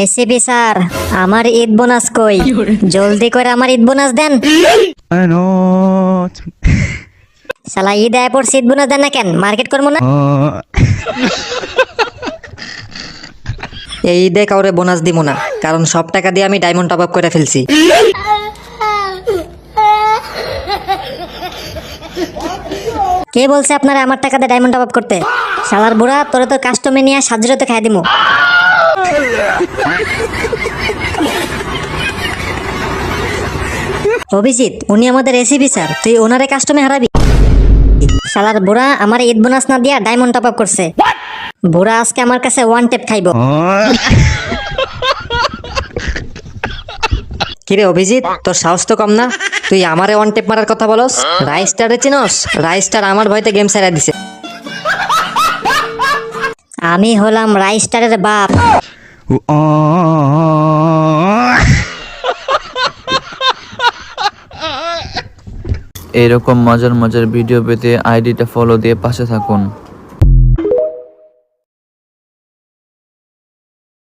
ACP sir, আমার Eid bonus কই? জলদি করে আমার ঈদ বোনাস দেন। শালা ঈদ আয় পর ঈদ বোনাস দেন না কেন? মার্কেট করবো না? এই ঈদে কাউরে বোনাস দিব না, কারণ সব টাকা দিয়ে আমি ডায়মন্ড টপ আপ করে ফেলছি। কে বলছে আপনারা আমার টাকা দিয়ে ডায়মন্ড টপ আপ করতে? শালার বুড়া, তোরে তো কাস্টমে নিয়ে সাজরে তো খাই দিমু। অভিজিৎ, উনি আমাদের এসিপি স্যার, তুই ওনারে কাস্টমে হারাবি? শালার বুড়া আমার ঈদ বোনাস না দিয়া ডায়মন্ড টপ আপ করছে। বুড়া আজকে আমার কাছে ওয়ান টেপ খাইবো। কিরে অভিজিৎ, তোর সাহস তো কম না? তুই আমারে ওয়ান টেপ মারার কথা বলস? রাইস্টারে চিনস? রাইস্টার আমার ভয়তে গেম ছাড়া দিছে। আমি হলাম রাইস্টারের বাপ। এরকম মজার মজার ভিডিও পেতে আইডিটা ফলো দিয়ে পাশে থাকুন।